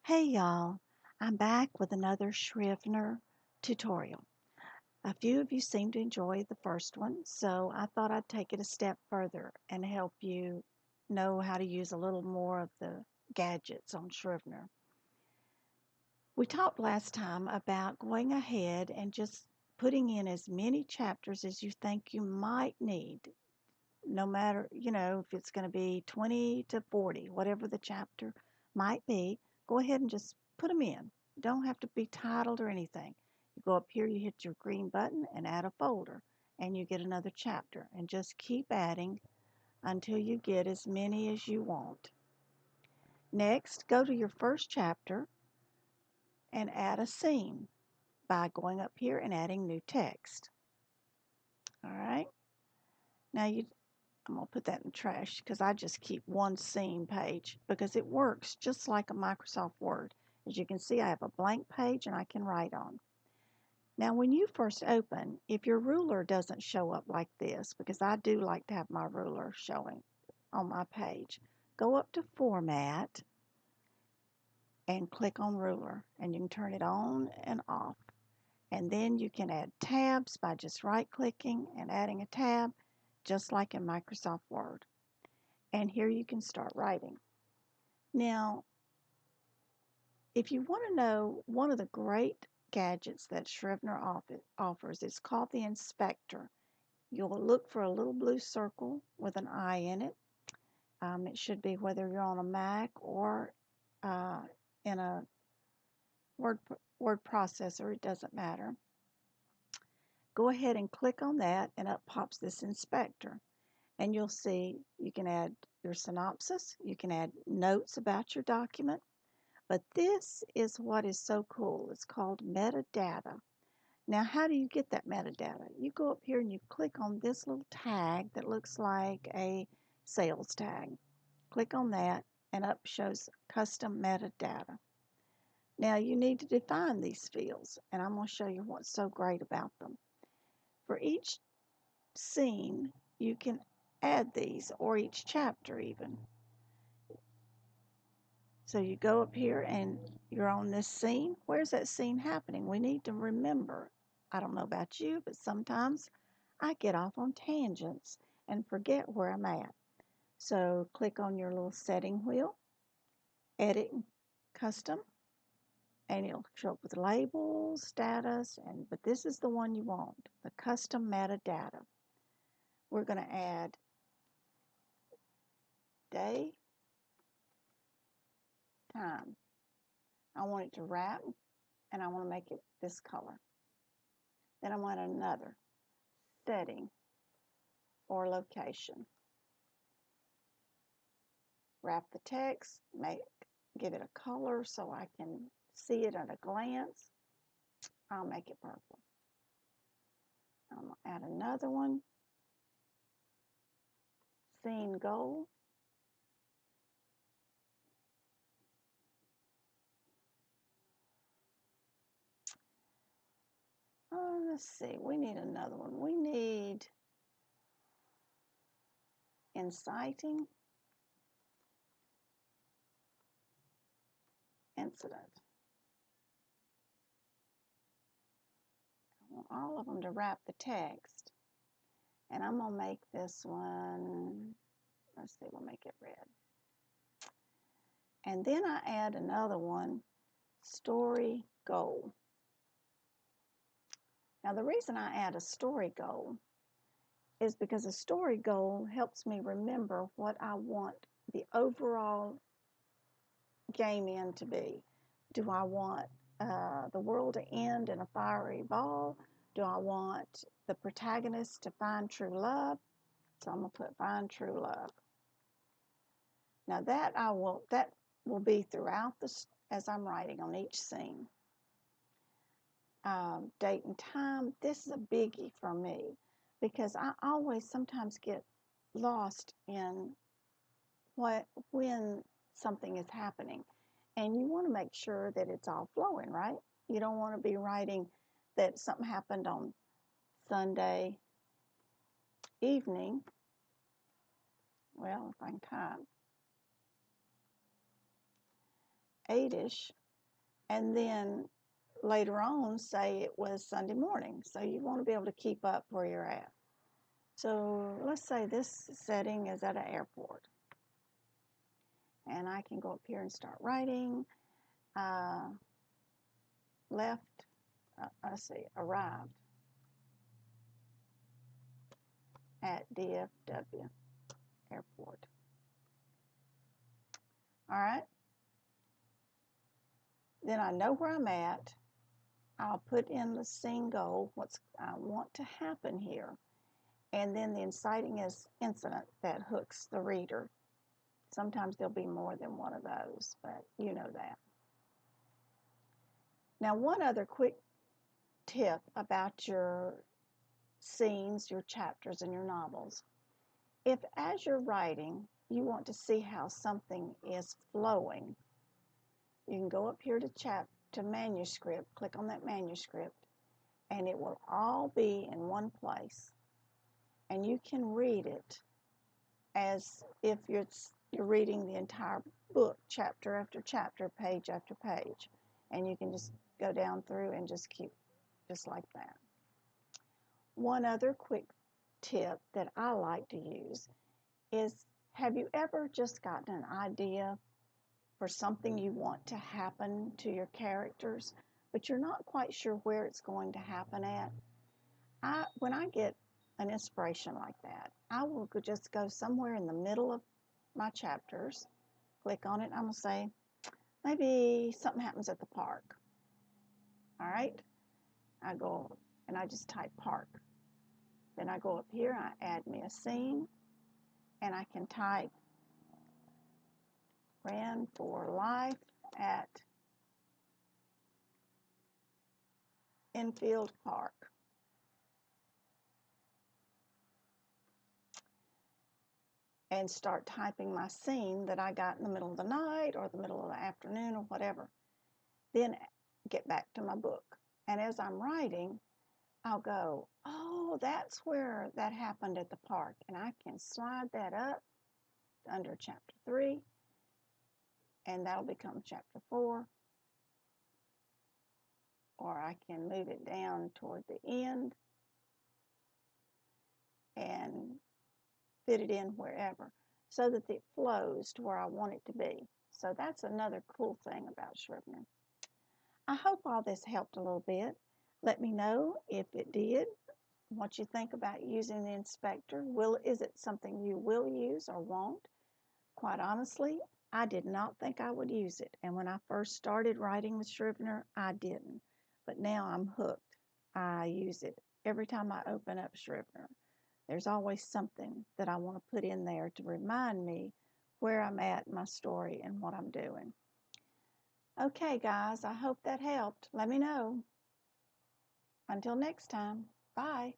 Hey y'all, I'm back with another Scrivener tutorial. A few of you seem to enjoy the first one, so I thought I'd take it a step further and help you know how to use a little more of the gadgets on Scrivener. We talked last time about going ahead and just putting in as many chapters as you think you might need, no matter, if it's going to be 20 to 40, whatever the chapter might be. Go ahead and just put them in. Don't have to be titled or anything. You go up here, you hit your green button and add a folder, and you get another chapter. And just keep adding until you get as many as you want. Next, go to your first chapter and add a scene by going up here and adding new text. All right. Now I'm going to put that in the trash because I just keep one scene page because it works just like a Microsoft Word. As you can see, I have a blank page and I can write on. Now, when you first open, if your ruler doesn't show up like this, because I do like to have my ruler showing on my page, go up to Format and click on Ruler, and you can turn it on and off. And then you can add tabs by just right-clicking and adding a tab, just like in Microsoft Word. And here you can start writing. Now, if you want to know one of the great gadgets that Scrivener offers, it's called the Inspector. You'll look for a little blue circle with an eye in it. It should be whether you're on a Mac or in a word processor, it doesn't matter. Go ahead and click on that, and up pops this Inspector. And you'll see you can add your synopsis, you can add notes about your document, but this is what is so cool. It's called metadata. Now, how do you get that metadata? You go up here and you click on this little tag that looks like a sales tag. Click on that, and up shows custom metadata. Now, you need to define these fields, and I'm going to show you what's so great about them. For each scene, you can add these, or each chapter even. So you go up here and you're on this scene. Where's that scene happening? We need to remember. I don't know about you, but sometimes I get off on tangents and forget where I'm at. So click on your little setting wheel, edit custom, and it'll show up with labels, status, but this is the one you want, the custom metadata. We're going to add day, time. I want it to wrap, and I want to make it this color. Then I want another setting or location. Wrap the text, give it a color so I can see it at a glance. I'll make it purple. I'm going to add another one. Scene goal. Let's see, we need another one. We need inciting incident. I want all of them to wrap the text. And I'm going to make this one, let's see, we'll make it red. And then I add another one, story goal. Now the reason I add a story goal is because a story goal helps me remember what I want the overall game end to be. Do I want the world to end in a fiery ball? Do I want the protagonist to find true love? So I'm going to put find true love. Now that will be throughout as I'm writing on each scene. Date and time, this is a biggie for me because I always sometimes get lost in when something is happening, and you want to make sure that it's all flowing, right? You don't want to be writing that something happened on Sunday evening. Well, if I can time. 8ish, and then later on say it was Sunday morning. So you want to be able to keep up where you're at. So let's say this setting is at an airport. And I can go up here and start writing. Left, let's see, arrived at DFW Airport. All right. Then I know where I'm at. I'll put in the scene goal, what I want to happen here, and then the inciting incident that hooks the reader. Sometimes there'll be more than one of those, but you know that. Now, one other quick tip about your scenes, your chapters, and your novels. If as you're writing, you want to see how something is flowing, you can go up here to manuscript, click on that manuscript, and it will all be in one place. And you can read it as if you're reading the entire book, chapter after chapter, page after page. And you can just go down through and just keep just like that. One other quick tip that I like to use is, have you ever just gotten an idea for something you want to happen to your characters, but you're not quite sure where it's going to happen at? When I get an inspiration like that, I will just go somewhere in the middle of my chapters, click on it, I'm going to say, maybe something happens at the park. All right? I go and I just type park. Then I go up here, I add me a scene, and I can type ran for life at Enfield Park. And start typing my scene that I got in the middle of the night or the middle of the afternoon or whatever. Then get back to my book. And as I'm writing, I'll go, oh, that's where that happened at the park. And I can slide that up under chapter 3, and that'll become chapter 4. Or I can move it down toward the end and fit it in wherever so that it flows to where I want it to be. So that's another cool thing about Scrivener. I hope all this helped a little bit. Let me know if it did, what you think about using the inspector. Is it something you will use or won't? Quite honestly, I did not think I would use it. And when I first started writing with Scrivener, I didn't. But now I'm hooked. I use it every time I open up Scrivener. There's always something that I want to put in there to remind me where I'm at in my story and what I'm doing. Okay, guys, I hope that helped. Let me know. Until next time, bye.